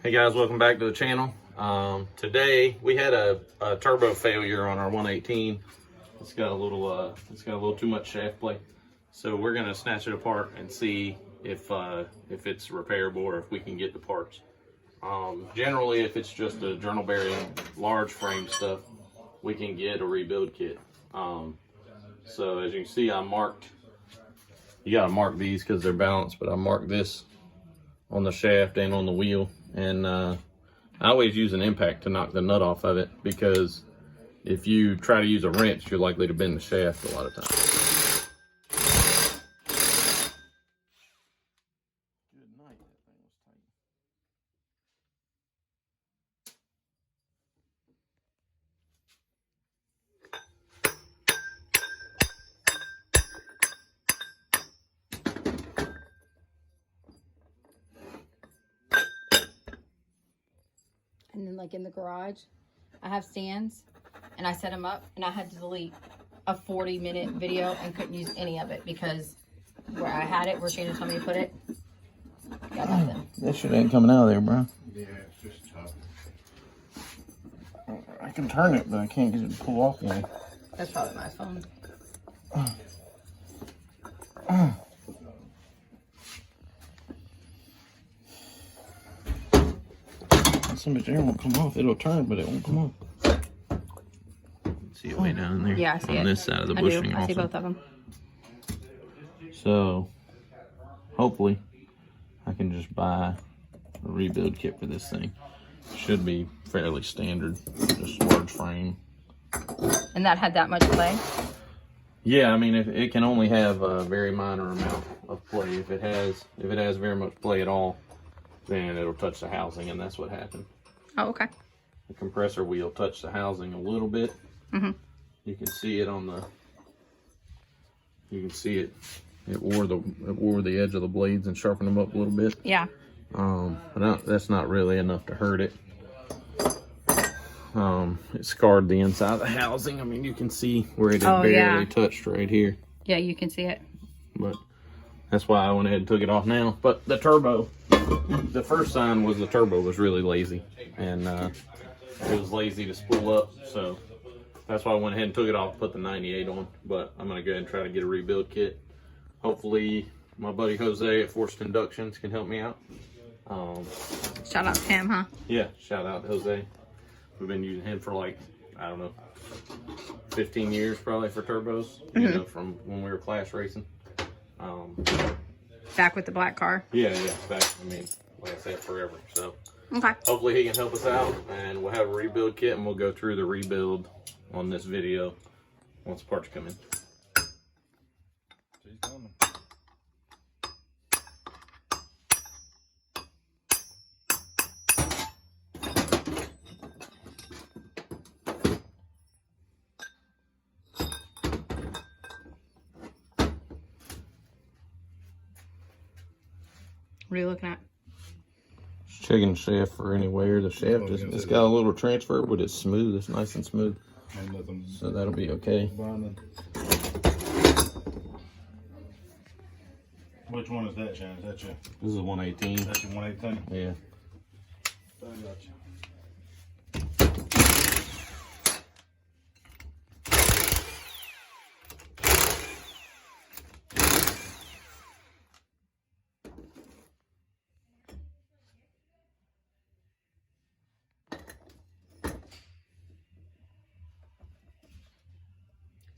Hey guys, welcome back to the channel. Today we had a turbo failure on our 118. It's got a little too much shaft play. So we're gonna snatch it apart and see if it's repairable or if we can get the parts. Generally, if it's just a journal bearing, large frame stuff, we can get a rebuild kit. So as you can see, you gotta mark these because they're balanced, but I marked this on the shaft and on the wheel. And I always use an impact to knock the nut off of it, because if you try to use a wrench, you're likely to bend the shaft a lot of times. Good night, that thing was tight. And then like in the garage, I have stands and I set them up, and I had to delete a 40-minute video and couldn't use any of it because where I had it, where Shannon told me to put it, got nothing. That shit ain't coming out of there, bro. Yeah, it's just tough. I can turn it, but I can't get it to pull off any. That's probably my phone. Some of the air won't come off. It'll turn, but it won't come off. See it way down there? Yeah, I see on it. this side of the I bushing do. I see also. both of them. So, hopefully, I can just buy a rebuild kit for this thing. Should be fairly standard, just large frame. And that had that much play? Yeah, I mean, if it can only have a very minor amount of play. If it has very much play at all, then it'll touch the housing, and that's what happened. Oh, okay. The compressor wheel touched the housing a little bit. Mm-hmm. You can see it on the. You can see it. It wore the edge of the blades and sharpened them up a little bit. Yeah. But that's not really enough to hurt it. It scarred the inside of the housing. I mean, you can see where it had barely touched right here. Yeah, you can see it. But that's why I went ahead and took it off now. But the turbo, the first sign was the turbo was really lazy, and it was lazy to spool up. So that's why I went ahead and took it off, put the 98 on. But I'm gonna go ahead and try to get a rebuild kit. Hopefully my buddy Jose at Forced Inductions can help me out. Shout out to him, huh? Yeah, shout out to Jose. We've been using him for like, I don't know, 15 years probably for turbos, you know, from when we were class racing. Back with the black car. Yeah, back, I mean, like I said, forever. So Okay. hopefully he can help us out, and we'll have a rebuild kit, and we'll go through the rebuild on this video once parts come in. She's coming. What are you looking at? Checking the shaft for any wear. The shaft, it's got a little transfer, but it's smooth. It's nice and smooth. Ain't nothing So that'll be okay. binding. Which one is that, Shannon? Is that your, This is 118. that's your 118? Yeah. I got you.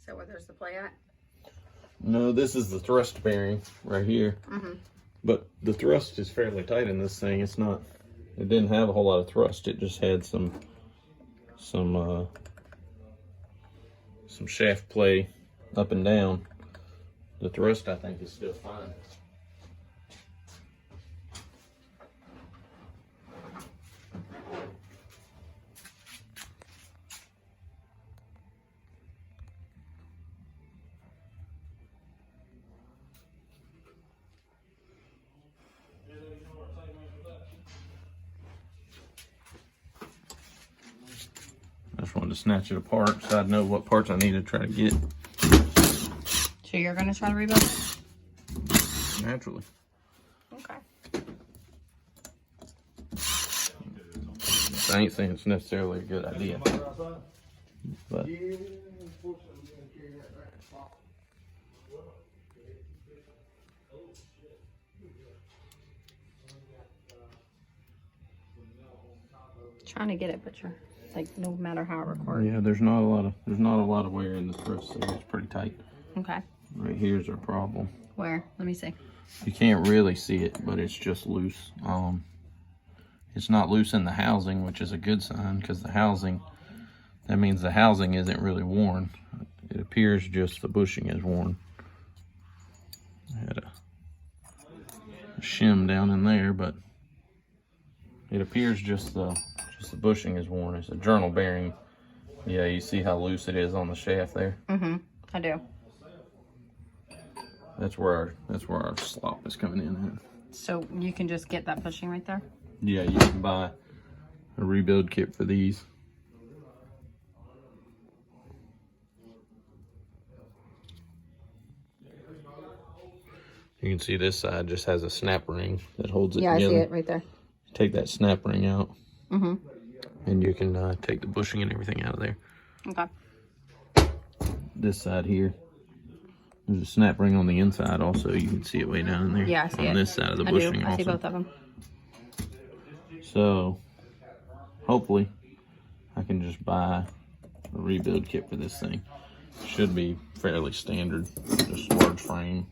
So where there's the play at? No, this is the thrust bearing right here. But the thrust is fairly tight in this thing. It didn't have a whole lot of thrust. It just had some shaft play up and down. The thrust, I think, is still fine. I just wanted to snatch it apart so I'd know what parts I need to try to get. So you're gonna try to rebuild it? Naturally. Okay. I ain't saying it's necessarily a good idea, but Trying to get it, but you're like no matter how it records. yeah, there's not a lot of wear in this thrust there. It's pretty tight. Okay. Right here's our problem. Where? Let me see. You can't really see it, but it's just loose. It's not loose in the housing, which is a good sign, because that means the housing isn't really worn. It appears just the bushing is worn. I had a shim down in there, but it appears just the bushing is worn. It's a journal bearing. Yeah, you see how loose it is on the shaft there? Mm-hmm. I do. That's where our slop is coming in at. So you can just get that bushing right there? Yeah, you can buy a rebuild kit for these. You can see this side just has a snap ring that holds it Yeah, together. I see it right there. Take that snap ring out, Mm-hmm. and you can take the bushing and everything out of there. Okay. This side here, there's a snap ring on the inside also. You can see it way down in there. Yeah, I see on it. this side of the I bushing do. I see also. both of them. So, hopefully, I can just buy a rebuild kit for this thing. Should be fairly standard, just large frame.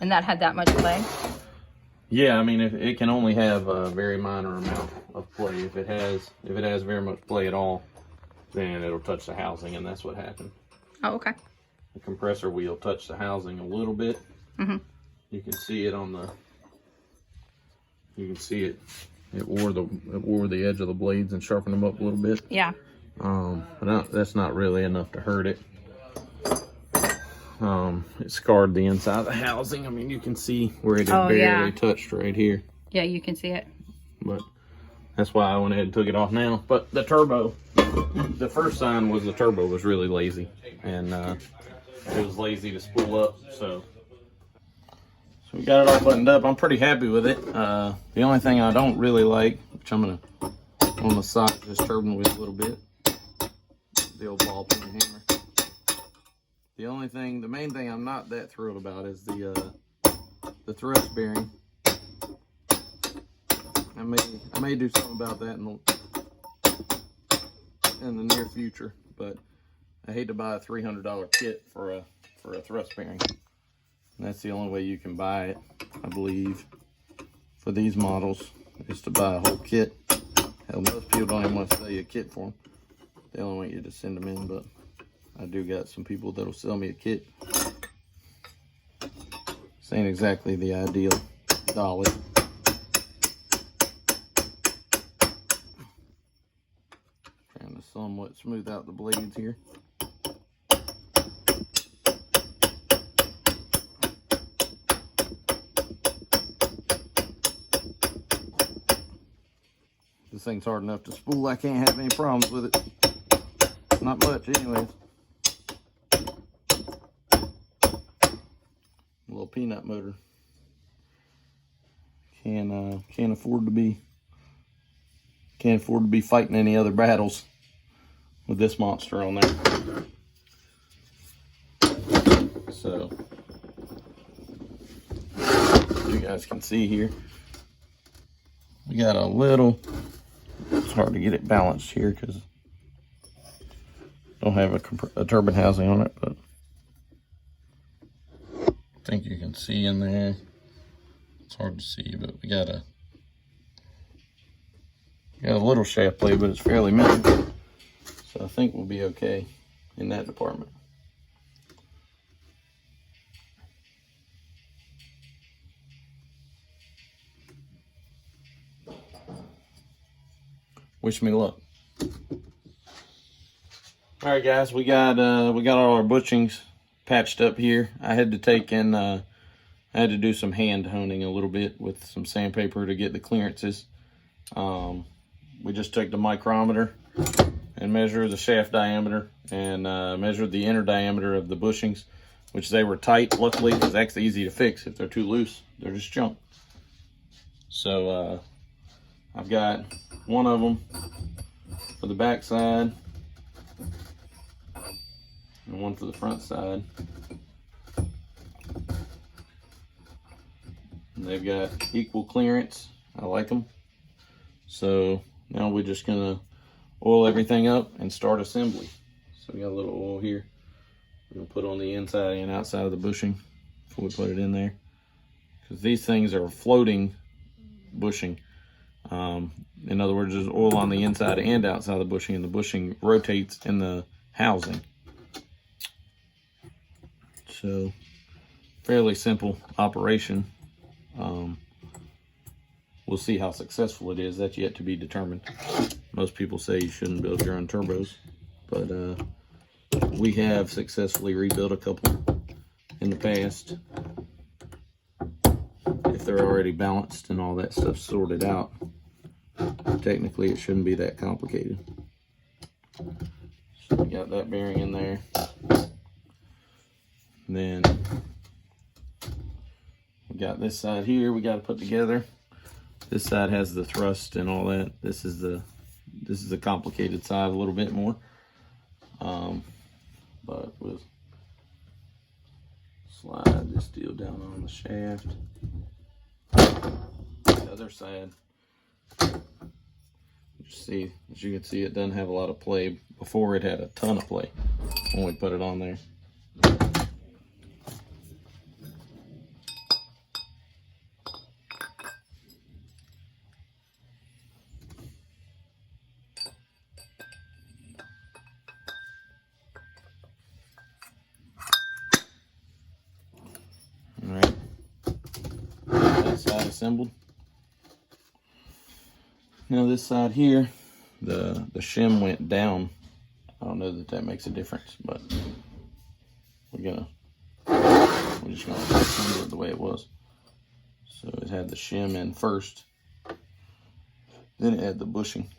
And that had that much play? Yeah, I mean, if it can only have a very minor amount of play. If it has very much play at all, then it'll touch the housing, and that's what happened. Oh, okay. The compressor wheel touched the housing a little bit. Mm-hmm. You can see it on the. You can see it. It wore the edge of the blades and sharpened them up a little bit. Yeah. But that's not really enough to hurt it. It scarred the inside of the housing. I mean, you can see where it had barely touched right here. Yeah, you can see it. But that's why I went ahead and took it off now. But the turbo, the first sign was the turbo was really lazy. And it was lazy to spool up. So we got it all buttoned up. I'm pretty happy with it. The only thing I don't really like, which I'm going to, on the side of this turbine wheel a little bit, the old ball peen hammer. The main thing I'm not that thrilled about is the thrust bearing. I may do something about that in the near future, but I hate to buy a $300 kit for a thrust bearing. And that's the only way you can buy it, I believe, for these models, is to buy a whole kit. Hell, most people don't even want to sell you a kit for them. They only want you to send them in, but I do got some people that'll sell me a kit. This ain't exactly the ideal dolly. Trying to somewhat smooth out the blades here. This thing's hard enough to spool. I can't have any problems with it. Not much, anyways. A little peanut motor. Can't afford to be fighting any other battles with this monster on there. So you guys can see here, we got a little. It's hard to get it balanced here because I don't have a turbine housing on it, but I think you can see in there. It's hard to see, but we got a little shaft play, but it's fairly minimal. So I think we'll be okay in that department. Wish me luck. All right, guys, we got all our bushings patched up here. I had to take and I had to do some hand honing a little bit with some sandpaper to get the clearances. We just took the micrometer and measured the shaft diameter and measured the inner diameter of the bushings, which they were tight, luckily, because that's easy to fix. If they're too loose, they're just junk. So I've got one of them for the back side and one for the front side. And they've got equal clearance. I like them. So now we're just gonna oil everything up and start assembly. So we got a little oil here. We're gonna put on the inside and outside of the bushing before we put it in there, because these things are floating bushing. In other words, there's oil on the inside and outside of the bushing, and the bushing rotates in the housing. So fairly simple operation. We'll see how successful it is. That's yet to be determined. Most people say you shouldn't build your own turbos, but we have successfully rebuilt a couple in the past. If they're already balanced and all that stuff sorted out, technically it shouldn't be that complicated. So we got that bearing in there. And then we got this side here we got to put together. This side has the thrust and all that. This is the complicated side a little bit more. But we'll slide this deal down on the shaft. The other side, see, as you can see, it doesn't have a lot of play. Before, it had a ton of play when we put it on there. Alright, that side assembled. Now this side here, the shim went down. I don't know that that makes a difference, but we're just gonna assemble it the way it was. So it had the shim in first, then it had the bushing.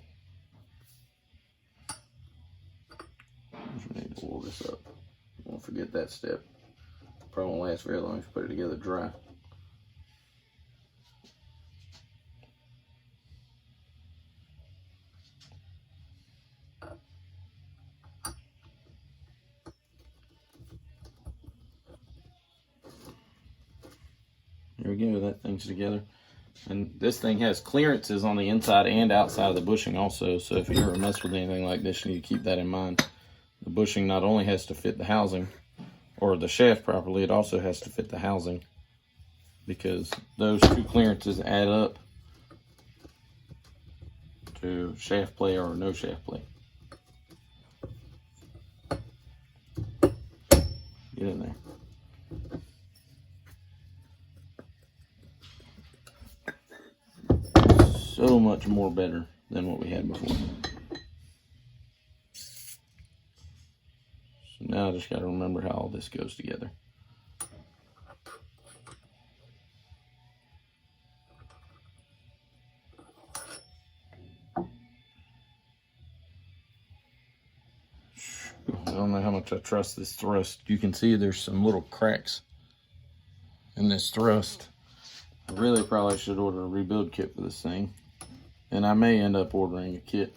We need to oil this up. Don't forget that step. Probably won't last very long if you put it together dry. There we go, that thing's together. And this thing has clearances on the inside and outside of the bushing also, so if you ever mess with anything like this, you need to keep that in mind. The bushing not only has to fit the housing or the shaft properly, it also has to fit the housing, because those two clearances add up to shaft play or no shaft play. Get in there. So much more better than what we had before. So now I just got to remember how all this goes together. I don't know how much I trust this thrust. You can see there's some little cracks in this thrust. I really probably should order a rebuild kit for this thing. And I may end up ordering a kit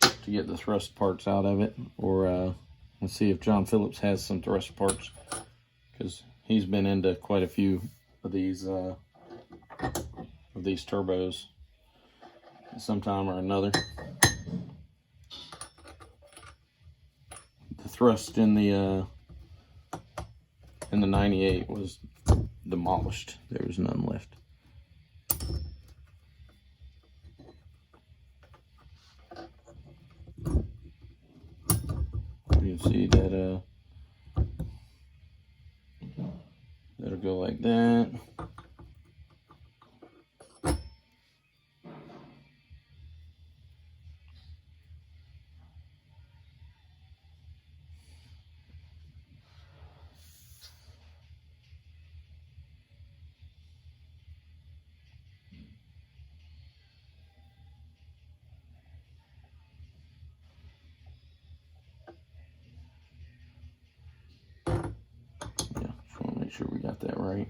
to get the thrust parts out of it, or let's see if John Phillips has some thrust parts, because he's been into quite a few of these turbos sometime or another. The thrust in the 98 was demolished. There was none left. You can see that that'll go like that. Make sure we got that right.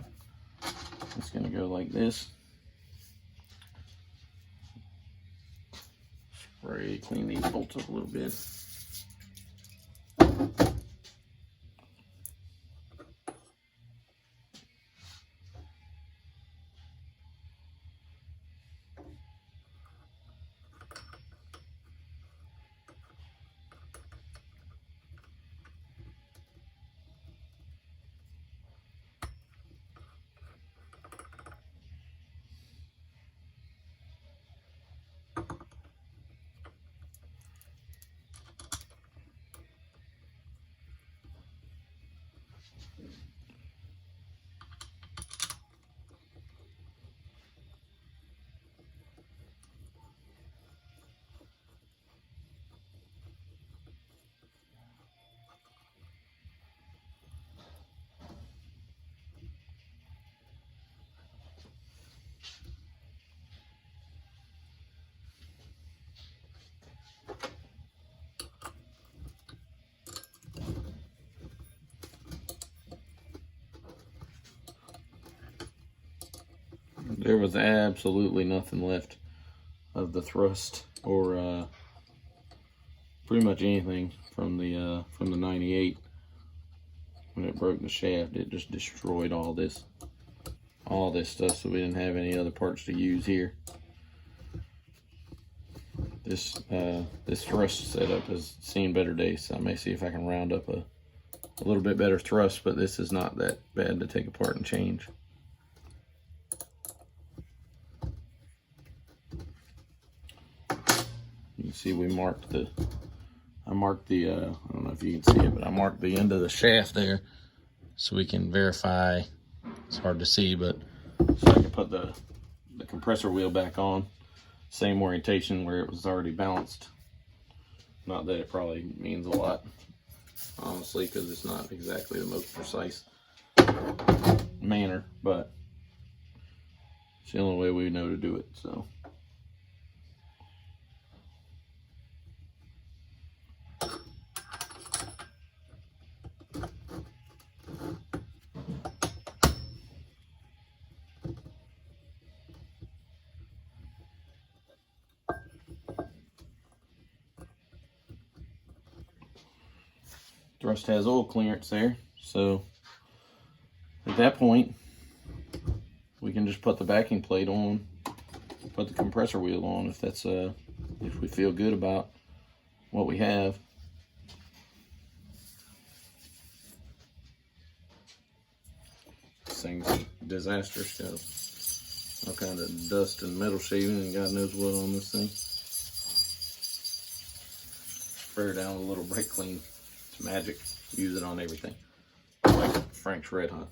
It's going to go like this. Ready to clean these bolts up a little bit. There was absolutely nothing left of the thrust or pretty much anything from the 98 when it broke the shaft. It just destroyed all this stuff, so we didn't have any other parts to use here. This thrust setup has seen better days, so I may see if I can round up a little bit better thrust, but this is not that bad to take apart and change. You can see we marked the, I don't know if you can see it, but I marked the end of the shaft there so we can verify. It's hard to see, but so I can put the compressor wheel back on. Same orientation where it was already balanced. Not that it probably means a lot, honestly, because it's not exactly the most precise manner, but it's the only way we know to do it, so. Thrust has oil clearance there, so at that point we can just put the backing plate on, put the compressor wheel on if that's if we feel good about what we have. This thing's a disaster. It's got all kind of dust and metal shaving and God knows what on this thing. Spray down with a little brake clean. It's magic. Use it on everything. Like Frank's Red Hot.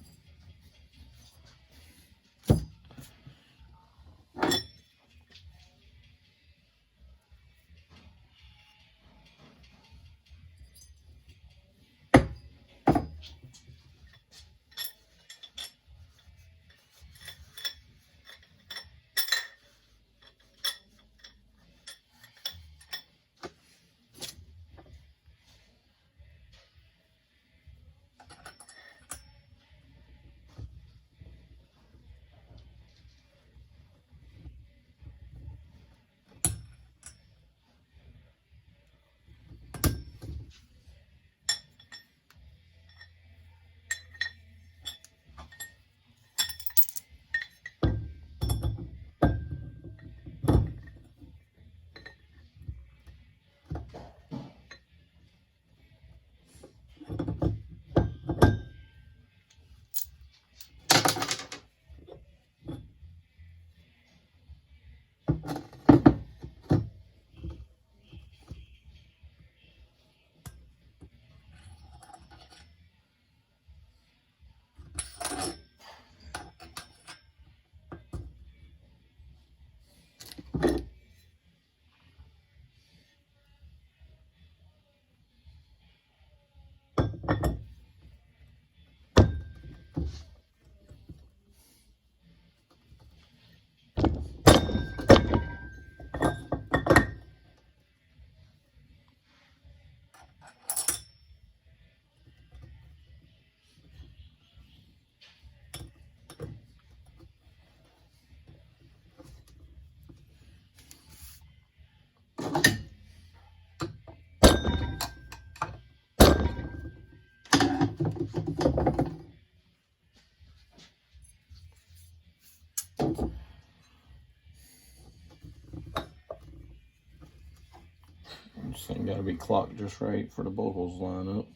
This thing got to be clocked just right for the bolt holes to line up.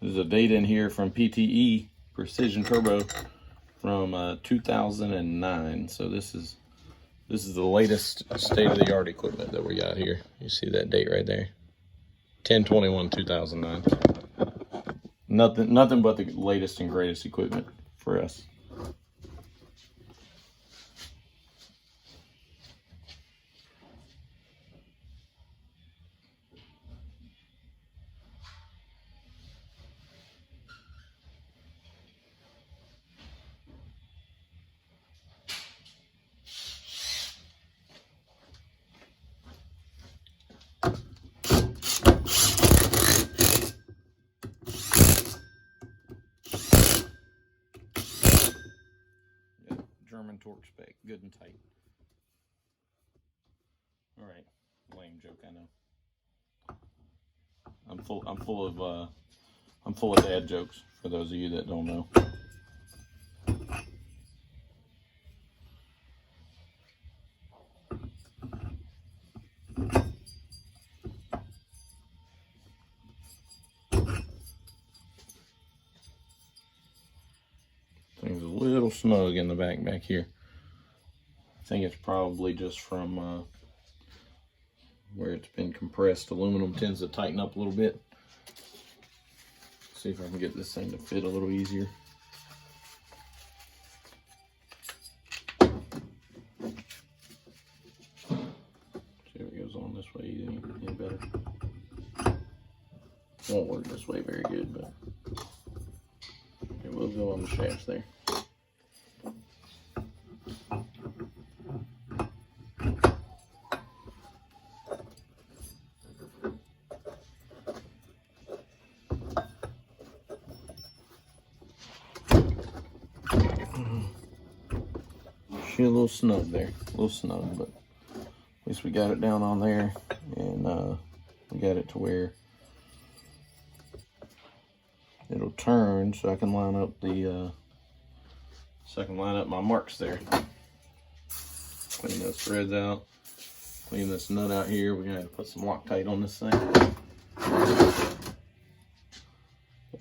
There's a date in here from PTE, Precision Turbo, from 2009. So this is the latest state-of-the-art equipment that we got here. You see that date right there, 10/21/2009. Nothing but the latest and greatest equipment for us. German torque spec, good and tight. All right, lame joke, I know. I'm full of dad jokes for those of you that don't know. Thing's a little snug in the back here. I think it's probably just from where it's been compressed. Aluminum tends to tighten up a little bit. See if I can get this thing to fit a little easier. See if it goes on this way any better. Won't work this way very good, but it will go on the shafts there. A little snug there, a little snug, but at least we got it down on there, and we got it to where it'll turn, so I can line up the my marks there. Clean those threads out, clean this nut out here. We're gonna have to put some Loctite on this thing.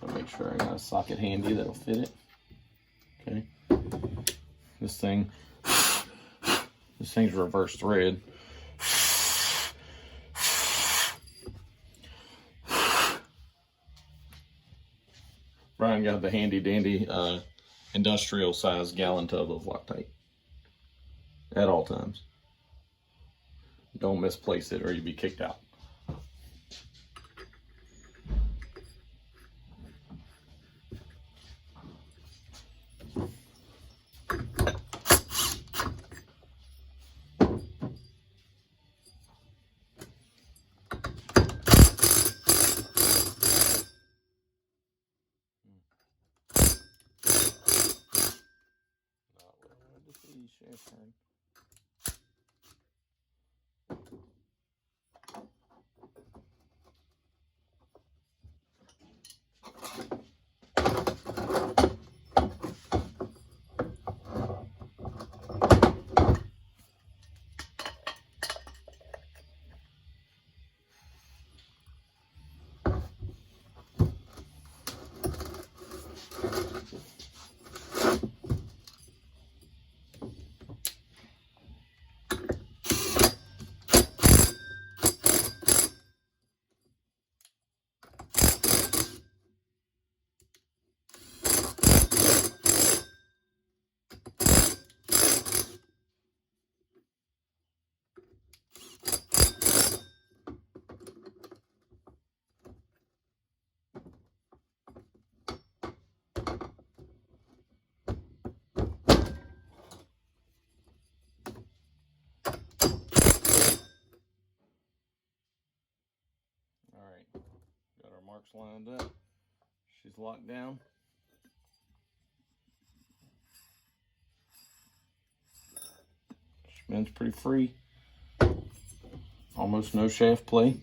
Gotta make sure I got a socket handy that'll fit it. Okay, this thing's reverse thread. Brian got the handy dandy industrial size gallon tub of Loctite at all times. Don't misplace it or you'll be kicked out. Turn. Got our marks lined up. She's locked down. Spins pretty free. Almost no shaft play.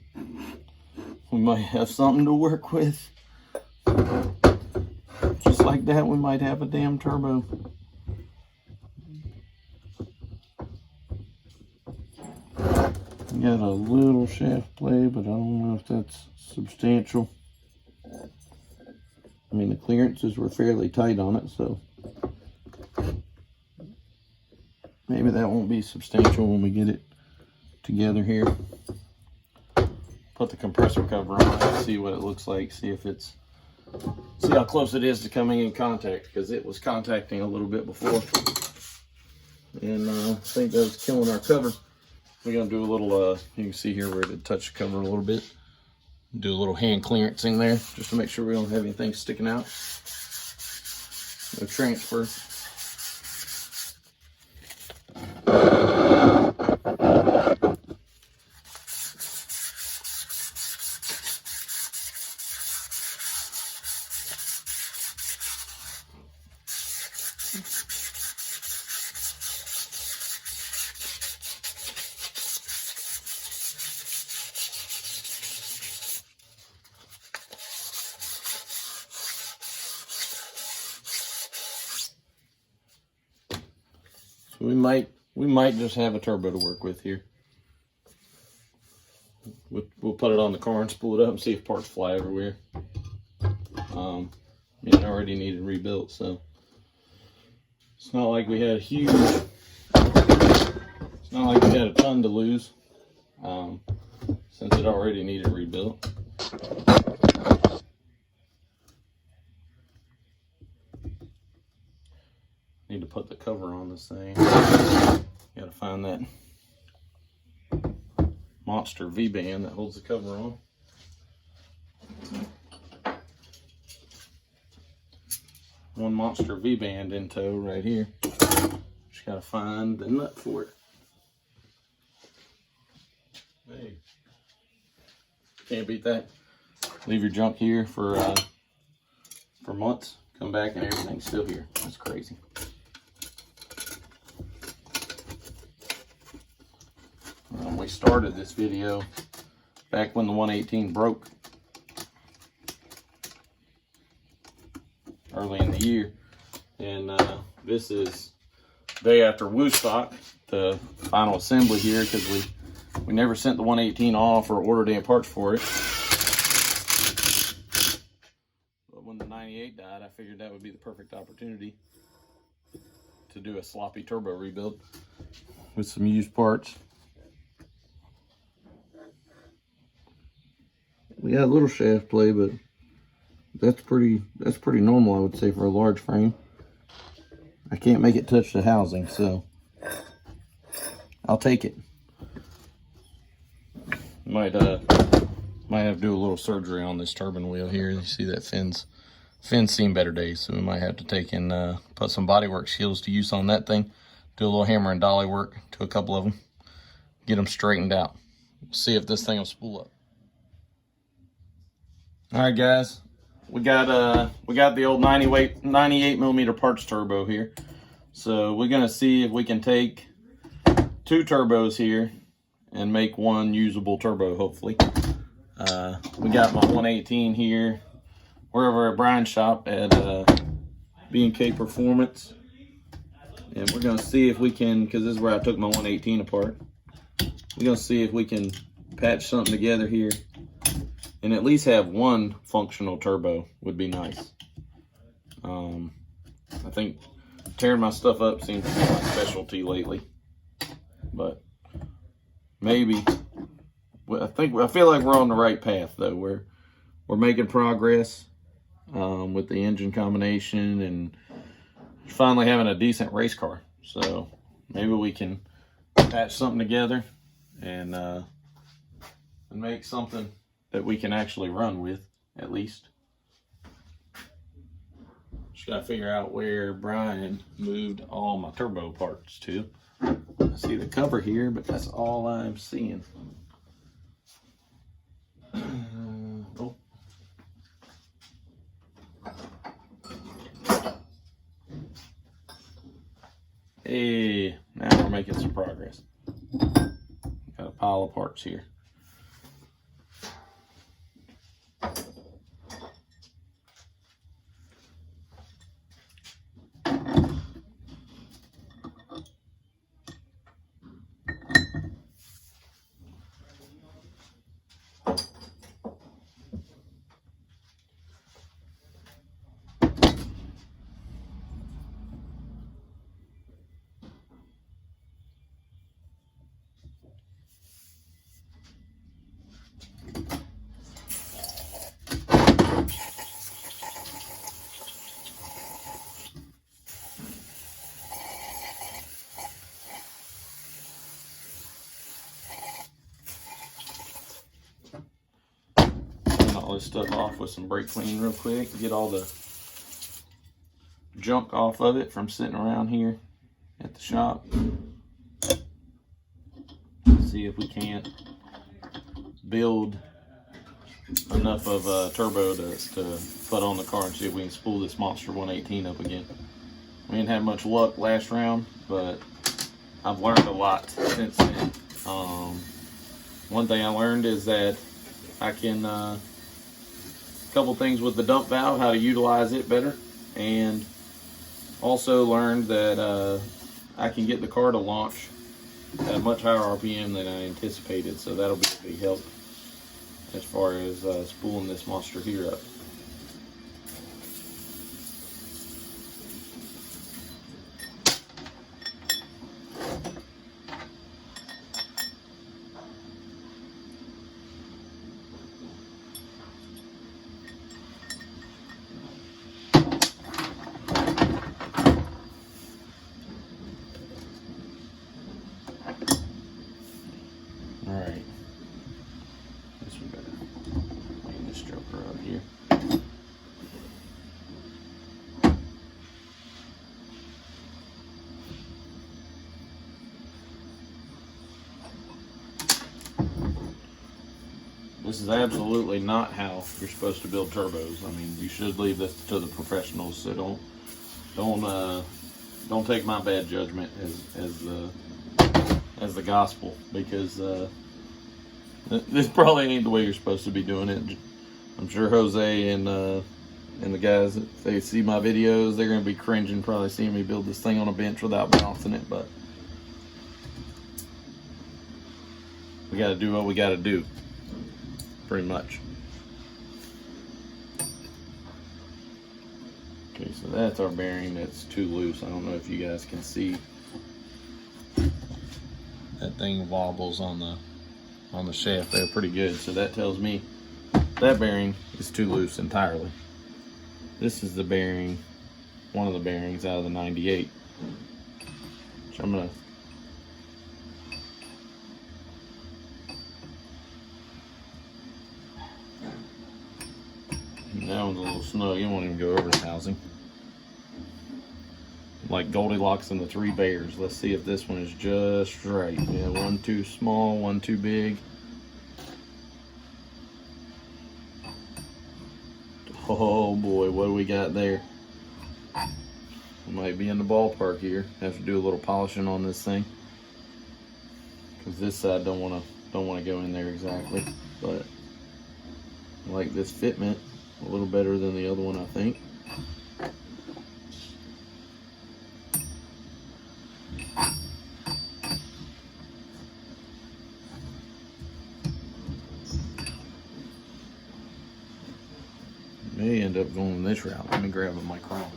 We might have something to work with. Just like like that, we might have a damn turbo. Got a little shaft play, but I don't know if that's substantial. I mean, the clearances were fairly tight on it, so maybe that won't be substantial when we get it together here. Put the compressor cover on it, see what it looks like, see how close it is to coming in contact, because it was contacting a little bit before. And I think that was killing our cover. We're gonna do a little, you can see here where it had touched the cover a little bit. Do a little hand clearancing there, just to make sure we don't have anything sticking out. No transfer. So we might just have a turbo to work with here. We'll put it on the car and spool it up and see if parts fly everywhere. It already needed rebuilt, so it's not like we had a ton to lose, since it already needed rebuilt. Need to put the cover on this thing. Gotta find that monster V-band that holds the cover on. One monster V-band in tow right here. Just gotta find the nut for it. Hey, can't beat that. Leave your junk here for months. Come back and everything's still here. That's crazy. We started this video back when the 118 broke early in the year, and this is day after Woodstock, the final assembly here, because we never sent the 118 off or ordered any parts for it. But when the 98 died, I figured that would be the perfect opportunity to do a sloppy turbo rebuild with some used parts. We got a little shaft play, but that's pretty normal, I would say, for a large frame. I can't make it touch the housing, so I'll take it. Might have to do a little surgery on this turbine wheel here. You see that fin's seen better days, so we might have to take and put some bodywork seals to use on that thing. Do a little hammer and dolly work to a couple of them. Get them straightened out. See if this thing will spool up. All right, guys, we got the old 98 millimeter parts turbo here. So we're gonna see if we can take two turbos here and make one usable turbo, hopefully. We got my 118 here. We're over at Brian's shop at B&K Performance, and we're gonna see if we can, because this is where I took my 118 apart. We're gonna see if we can patch something together here. And at least have one functional turbo would be nice. I think tearing my stuff up seems to be my specialty lately. But maybe, I feel like we're on the right path though. We're making progress with the engine combination and finally having a decent race car. So maybe we can patch something together and make something that we can actually run with, at least. Just gotta figure out where Brian moved all my turbo parts to. I see the cover here, but that's all I'm seeing. Oh. Hey, now we're making some progress. Got a pile of parts here. this stuff off with some brake clean real quick. Get all the junk off of it from sitting around here at the shop. See if we can't build enough of a turbo to put on the car and see if we can spool this monster 118 up again. We didn't have much luck last round, but I've learned a lot since then. One thing I learned is that I can, a couple things with the dump valve, how to utilize it better, and also learned that I can get the car to launch at a much higher RPM than I anticipated, so that'll be a big help as far as spooling this monster here up. Alright, guess we better clean this joker up here. This is absolutely not how you're supposed to build turbos. I mean, you should leave this to the professionals, so don't take my bad judgment as the gospel, because this probably ain't the way you're supposed to be doing it. I'm sure Jose and the guys, if they see my videos, they're gonna be cringing probably seeing me build this thing on a bench without balancing it, but we gotta do what we gotta do, pretty much. Okay, so that's our bearing that's too loose. I don't know if you guys can see. That thing wobbles on the shaft there pretty good, so that tells me that bearing is too loose entirely. This is the bearing, one of the bearings out of the 98, which I'm gonna that one's a little snug. You won't even go over the housing. Like Goldilocks and the Three Bears. Let's see if this one is just right. Yeah, one too small, one too big. Oh boy, what do we got there? We might be in the ballpark here. Have to do a little polishing on this thing, because this side don't want to go in there exactly. But I like this fitment a little better than the other one, I think. May end up going this route. Let me grab a micrometer.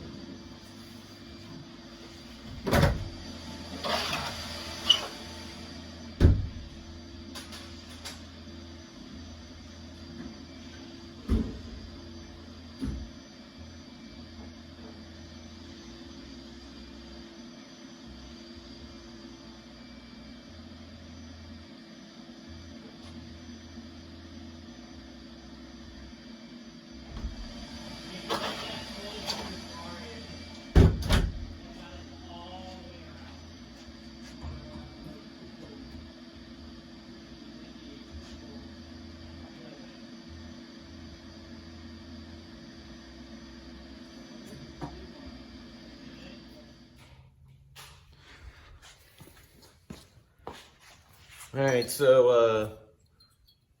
All right, so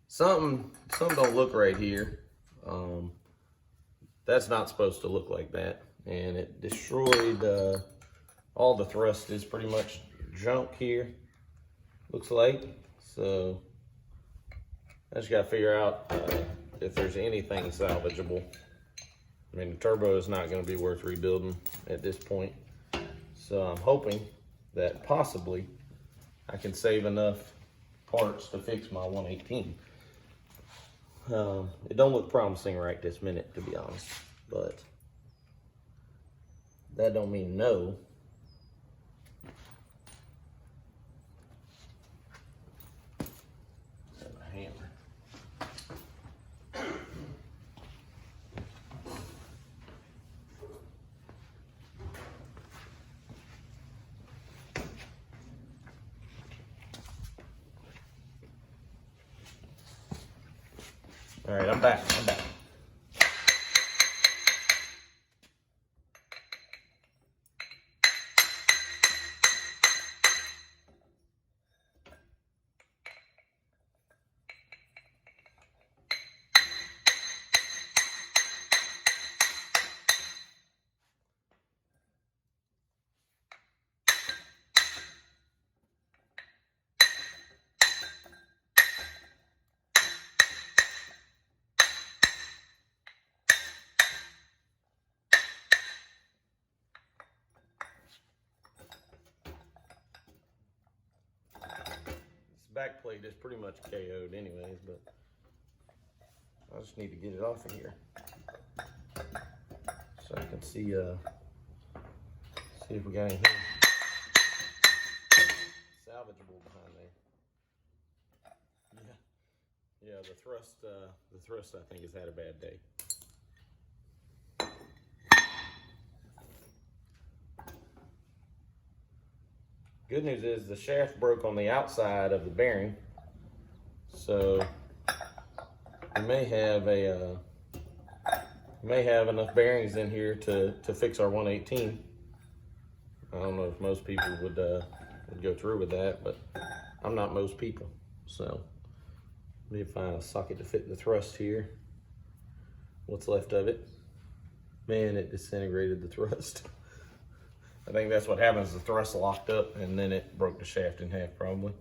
something don't look right here. That's not supposed to look like that, and it destroyed all the thrust. Is pretty much junk here, looks like. So I just got to figure out if there's anything salvageable. I mean, the turbo is not going to be worth rebuilding at this point, so I'm hoping that possibly I can save enough parts to fix my 118. It don't look promising right this minute, to be honest, but that don't mean no. Have a hammer. All right, I'm back. Back plate is pretty much KO'd anyways, but I just need to get it off of here so I can see if we got anything salvageable behind there. Yeah, the thrust I think has had a bad day. Good news is the shaft broke on the outside of the bearing, so we may have enough bearings in here to fix our 118. I don't know if most people would go through with that, but I'm not most people. So let me find a socket to fit the thrust here. What's left of it? Man, it disintegrated the thrust. I think that's what happens. The thrust locked up and then it broke the shaft in half probably.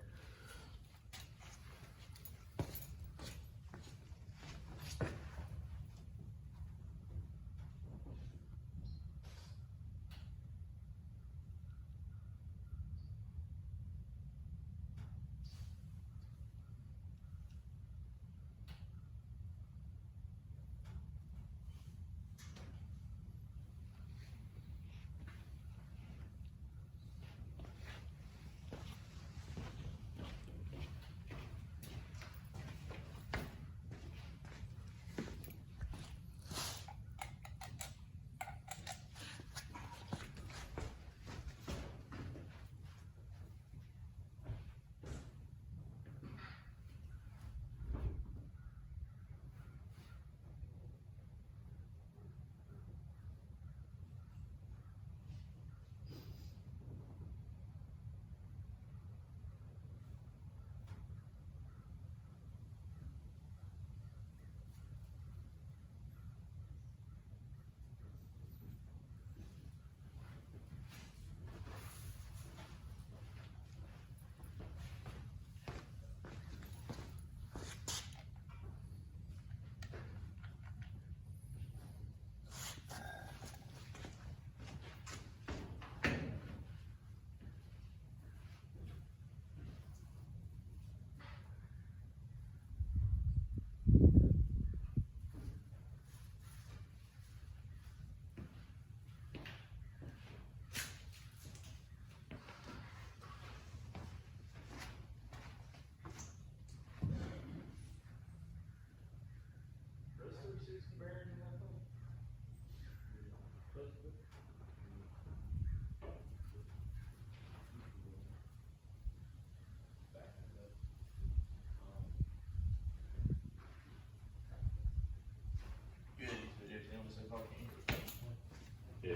Yeah.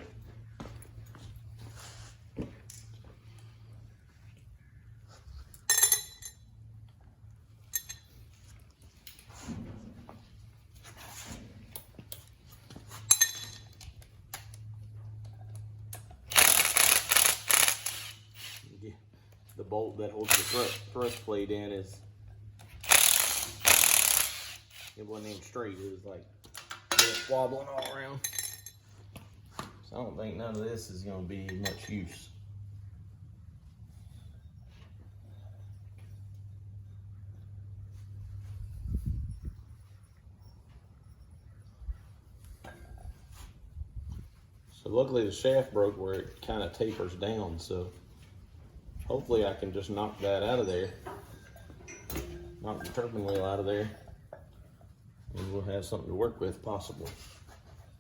The bolt that holds the thrust plate in it wasn't even straight. It was like wobbling all around. So I don't think none of this is going to be much use. So luckily the shaft broke where it kind of tapers down, so hopefully I can just knock that out of there. Knock the turbine wheel out of there. And we'll have something to work with, possibly.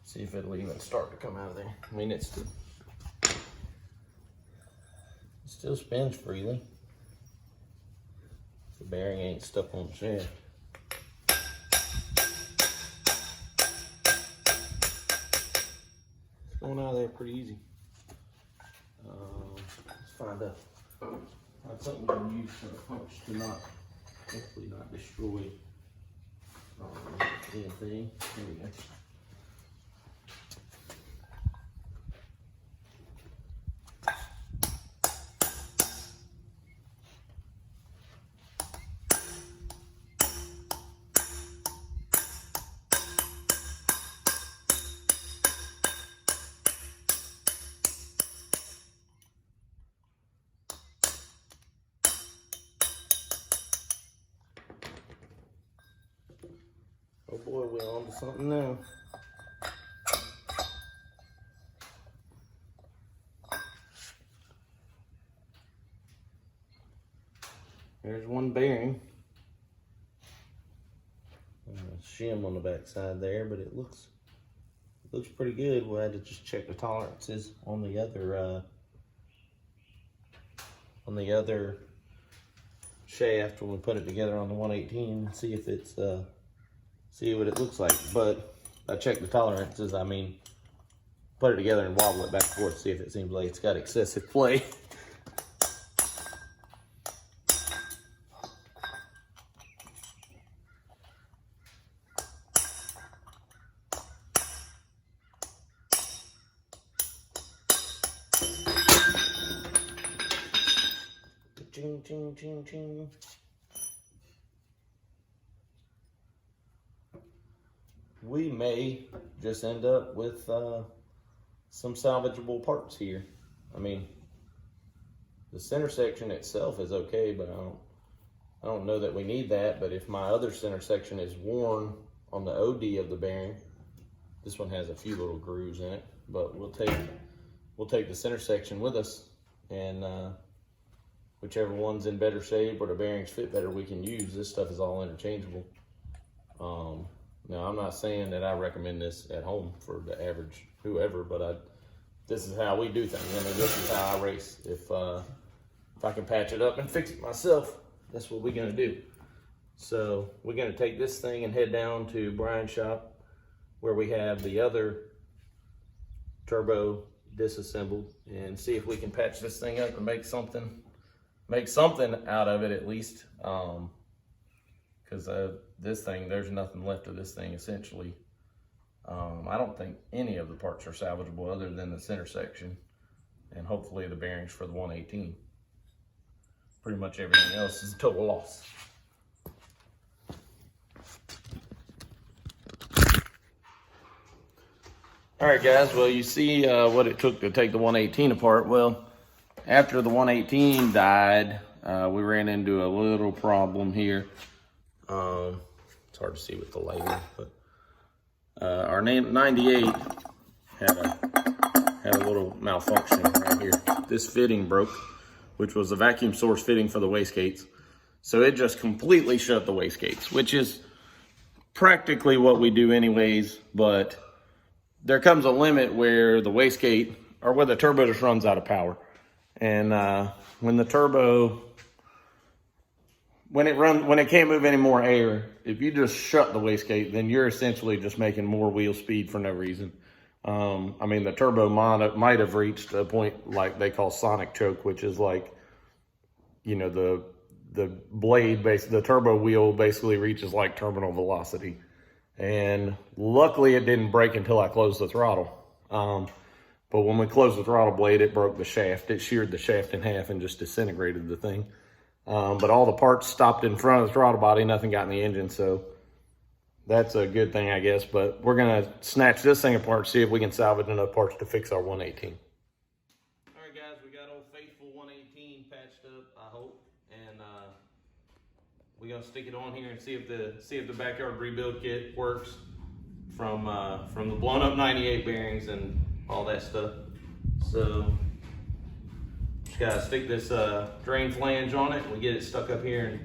See if it'll even start to come out of there. I mean, it still spins freely. The bearing ain't stuck on the shaft. going out of there pretty easy. Let's find something we can use for a punch to not, hopefully not destroy anything. There we go. Oh boy, we're on to something now. There's one bearing. Shim on the back side there, but it looks pretty good. We'll have to just check the tolerances on the other shaft when we put it together on the 118 and see if it's see what it looks like. But I checked the tolerances. I mean, put it together and wobble it back and forth, see if it seems like it's got excessive play. Ching, ching, ching, ching. We may just end up with some salvageable parts here. I mean, the center section itself is okay, but I don't know that we need that. But if my other center section is worn on the OD of the bearing, this one has a few little grooves in it, but we'll take the center section with us, and whichever one's in better shape or the bearings fit better, we can use. This stuff is all interchangeable. Now, I'm not saying that I recommend this at home for the average whoever, but this is how we do things. I mean, this is how I race. If I can patch it up and fix it myself, that's what we're gonna do. So we're gonna take this thing and head down to Brian's shop where we have the other turbo disassembled and see if we can patch this thing up and make something out of it at least. Because this thing, there's nothing left of this thing essentially. I don't think any of the parts are salvageable other than the center section and hopefully the bearings for the 118. Pretty much everything else is a total loss. All right, guys, well, you see what it took to take the 118 apart. Well, after the 118 died, we ran into a little problem here. It's hard to see with the lighting, but our 98 had a little malfunction right here. This fitting broke, which was the vacuum source fitting for the wastegates. So it just completely shut the wastegates, which is practically what we do anyways, but there comes a limit where the wastegate or where the turbo just runs out of power. And when the turbo, when it can't move any more air, if you just shut the wastegate, then you're essentially just making more wheel speed for no reason. I mean, the turbo might have reached a point like they call sonic choke, which is like, you know, the blade the turbo wheel basically reaches like terminal velocity. And luckily it didn't break until I closed the throttle. But when we closed the throttle blade, it broke the shaft. It sheared the shaft in half and just disintegrated the thing. But all the parts stopped in front of the throttle body, nothing got in the engine, so that's a good thing, I guess. But we're gonna snatch this thing apart, see if we can salvage enough parts to fix our 118. All right, guys, we got old faithful 118 patched up, I hope, and we're gonna stick it on here and see if the backyard rebuild kit works from the blown up 98 bearings and all that stuff. So just gotta stick this drain flange on it. We get it stuck up here and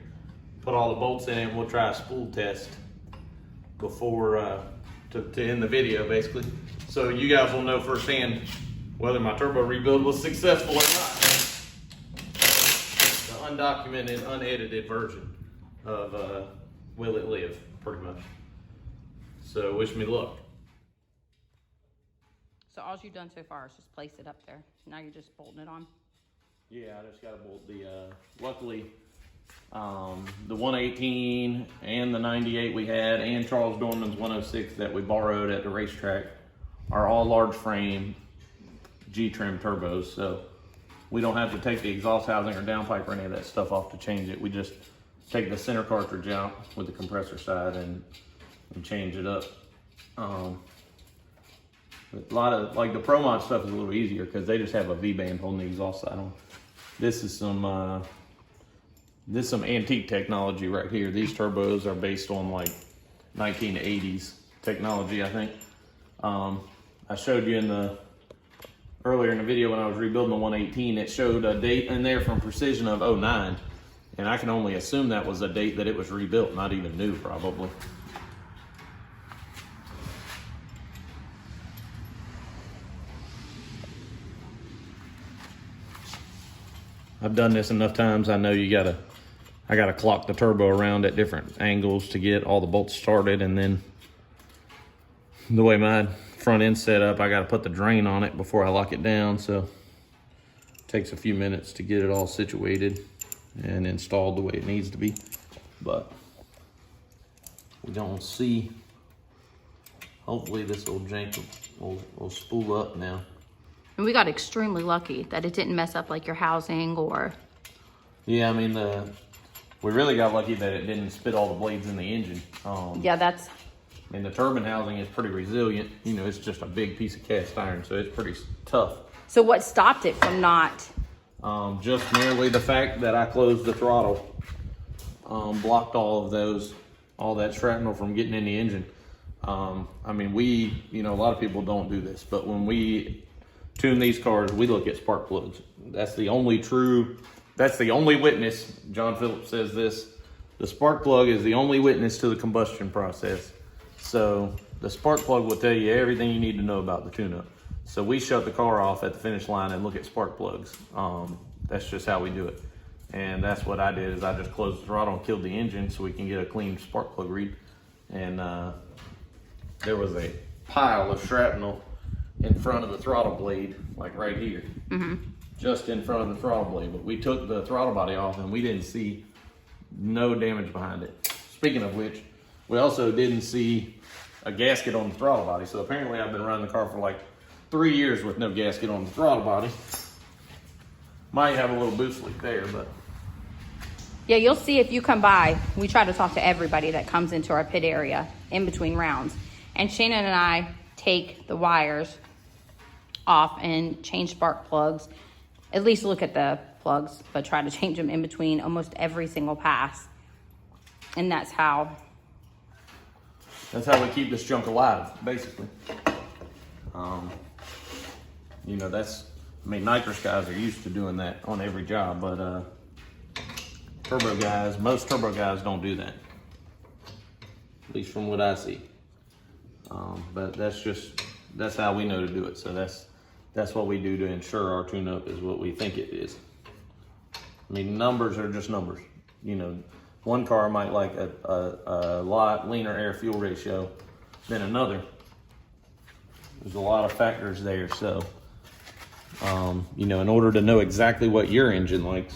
put all the bolts in it, and we'll try a spool test before to end the video, basically, so you guys will know firsthand whether my turbo rebuild was successful or not. The undocumented, unedited version of Will It Live, pretty much. So wish me luck. So all you've done so far is just place it up there. Now you're just bolting it on. Yeah, I just gotta bolt the, luckily, the 118 and the 98 we had and Charles Dorman's 106 that we borrowed at the racetrack are all large frame G-trim turbos. So we don't have to take the exhaust housing or downpipe or any of that stuff off to change it. We just take the center cartridge out with the compressor side and change it up. A lot of, like the ProMod stuff is a little easier because they just have a V-band holding the exhaust side on. This is some antique technology right here. These turbos are based on like 1980s technology, I think. I showed you earlier in the video when I was rebuilding the 118, it showed a date in there from Precision of 09. And I can only assume that was a date that it was rebuilt, not even new probably. I've done this enough times. I know I gotta clock the turbo around at different angles to get all the bolts started, and then the way my front end's set up, I gotta put the drain on it before I lock it down. So it takes a few minutes to get it all situated and installed the way it needs to be. But we're gonna see. Hopefully this old jank will spool up now. And we got extremely lucky that it didn't mess up like your housing or... Yeah, I mean, we really got lucky that it didn't spit all the blades in the engine. Yeah, that's... I mean, the turbine housing is pretty resilient. You know, it's just a big piece of cast iron, so it's pretty tough. So what stopped it from not... Just merely the fact that I closed the throttle, blocked all that shrapnel from getting in the engine. I mean, a lot of people don't do this, but when we tune these cars, we look at spark plugs. That's the only witness. John Phillips says this: the spark plug is the only witness to the combustion process. So the spark plug will tell you everything you need to know about the tune-up. So we shut the car off at the finish line and look at spark plugs. That's just how we do it. And that's what I did, is I just closed the throttle and killed the engine so we can get a clean spark plug read. And there was a pile of shrapnel in front of the throttle blade, like right here, just in front of the throttle blade. But we took the throttle body off and we didn't see no damage behind it. Speaking of which, we also didn't see a gasket on the throttle body. So apparently I've been running the car for like 3 years with no gasket on the throttle body. Might have a little boost leak there, but. Yeah, you'll see if you come by. We try to talk to everybody that comes into our pit area in between rounds. And Shannon and I take the wires off and change spark plugs. At least look at the plugs, but try to change them in between almost every single pass. And that's how we keep this junk alive, basically. Nitrous guys are used to doing that on every job, but most turbo guys don't do that. At least from what I see. But that's how we know to do it. So that's what we do to ensure our tune-up is what we think it is. I mean, numbers are just numbers. One car might like a lot leaner air-fuel ratio than another. There's a lot of factors there. So, in order to know exactly what your engine likes,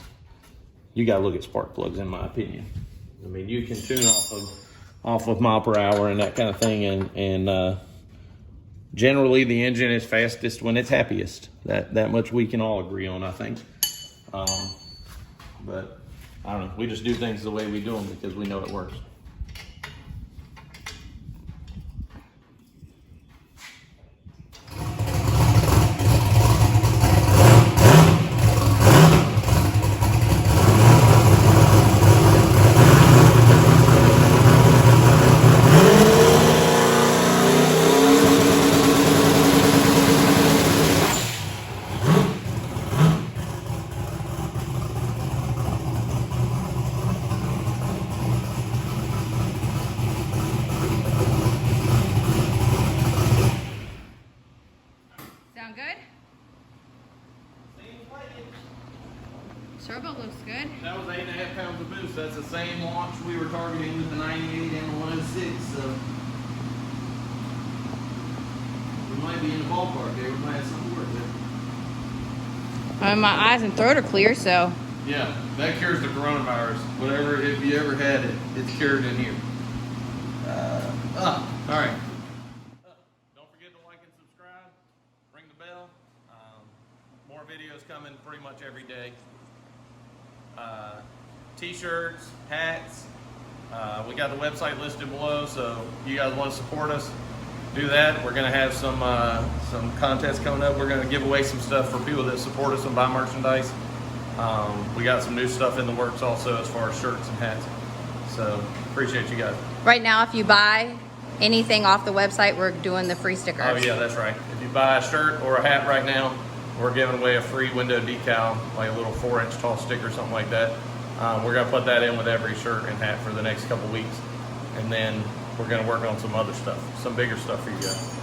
you got to look at spark plugs, in my opinion. I mean, you can tune off of mile per hour and that kind of thing, and generally the engine is fastest when it's happiest. That much we can all agree on, I think. But I don't know. We just do things the way we do them because we know it works. Sound good? Turbo looks good. That was 8.5 pounds of boost. That's the same launch we were targeting with the 98 and the 106. So we We might be in the ballpark there. We might have something to work with. My eyes and throat are clear, so. Yeah, that cures the coronavirus. Whatever, if you ever had it, it's cured in here. All right. Don't forget to like and subscribe. Ring the bell. More videos coming pretty much every day. T-shirts, hats. We got the website listed below, so if you guys want to support us, do that. We're going to have some contests coming up. We're going to give away some stuff for people that support us and buy merchandise. We got some new stuff in the works also as far as shirts and hats. So appreciate you guys. Right now, if you buy anything off the website, we're doing the free stickers. Oh yeah, that's right. If you buy a shirt or a hat right now, we're giving away a free window decal, like a little 4-inch tall sticker, something like that. We're gonna put that in with every shirt and hat for the next couple weeks. And then we're gonna work on some other stuff, some bigger stuff for you guys.